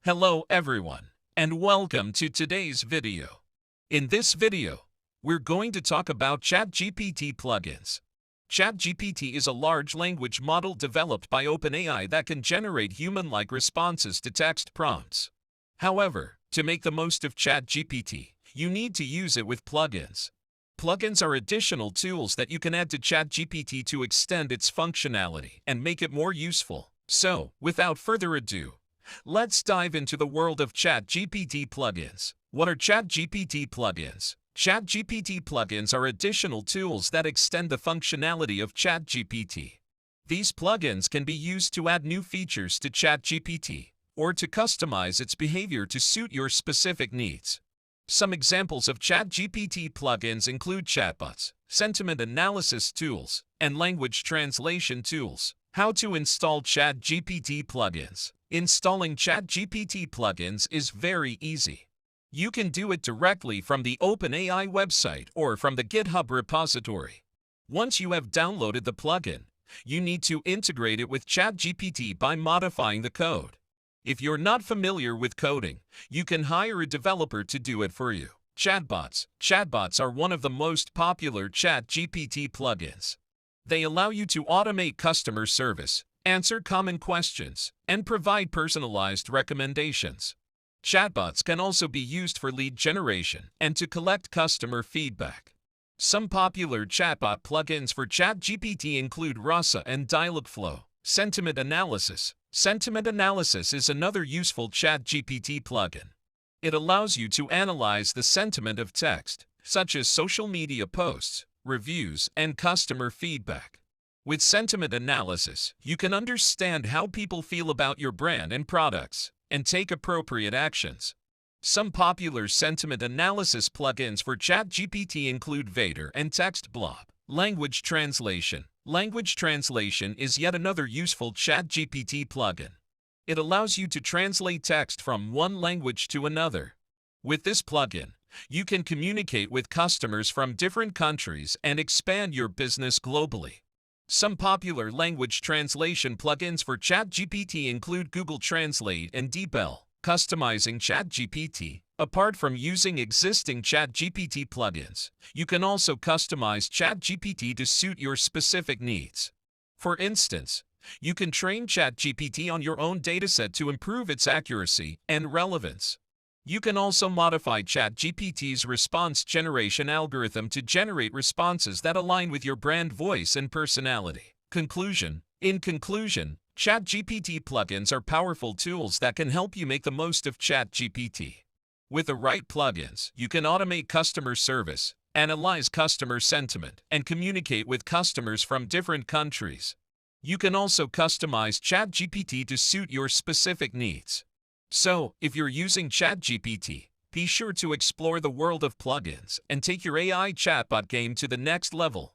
Hello everyone, and welcome to today's video. In this video, we're going to talk about ChatGPT plugins. ChatGPT is a large language model developed by OpenAI that can generate human-like responses to text prompts. However, to make the most of ChatGPT, you need to use it with plugins. Plugins are additional tools that you can add to ChatGPT to extend its functionality and make it more useful. So, without further ado, let's dive into the world of ChatGPT plugins. What are ChatGPT plugins? ChatGPT plugins are additional tools that extend the functionality of ChatGPT. These plugins can be used to add new features to ChatGPT or to customize its behavior to suit your specific needs. Some examples of ChatGPT plugins include chatbots, sentiment analysis tools, and language translation tools. How to install ChatGPT plugins. Installing ChatGPT plugins is very easy. You can do it directly from the OpenAI website or from the GitHub repository. Once you have downloaded the plugin, you need to integrate it with ChatGPT by modifying the code. If you're not familiar with coding, you can hire a developer to do it for you. Chatbots. Chatbots are one of the most popular ChatGPT plugins. They allow you to automate customer service, answer common questions, and provide personalized recommendations. Chatbots can also be used for lead generation and to collect customer feedback. Some popular chatbot plugins for ChatGPT include Rasa and Dialogflow. Sentiment analysis. Sentiment analysis is another useful ChatGPT plugin. It allows you to analyze the sentiment of text, such as social media posts, reviews, and customer feedback. With sentiment analysis, you can understand how people feel about your brand and products, and take appropriate actions. Some popular sentiment analysis plugins for ChatGPT include Vader and TextBlob. Language translation. Language translation is yet another useful ChatGPT plugin. It allows you to translate text from one language to another. With this plugin, you can communicate with customers from different countries and expand your business globally. Some popular language translation plugins for ChatGPT include Google Translate and DeepL. Customizing ChatGPT. Apart from using existing ChatGPT plugins, you can also customize ChatGPT to suit your specific needs. For instance, you can train ChatGPT on your own dataset to improve its accuracy and relevance. You can also modify ChatGPT's response generation algorithm to generate responses that align with your brand voice and personality. Conclusion. In conclusion, ChatGPT plugins are powerful tools that can help you make the most of ChatGPT. With the right plugins, you can automate customer service, analyze customer sentiment, and communicate with customers from different countries. You can also customize ChatGPT to suit your specific needs. So, if you're using ChatGPT, be sure to explore the world of plugins and take your AI chatbot game to the next level.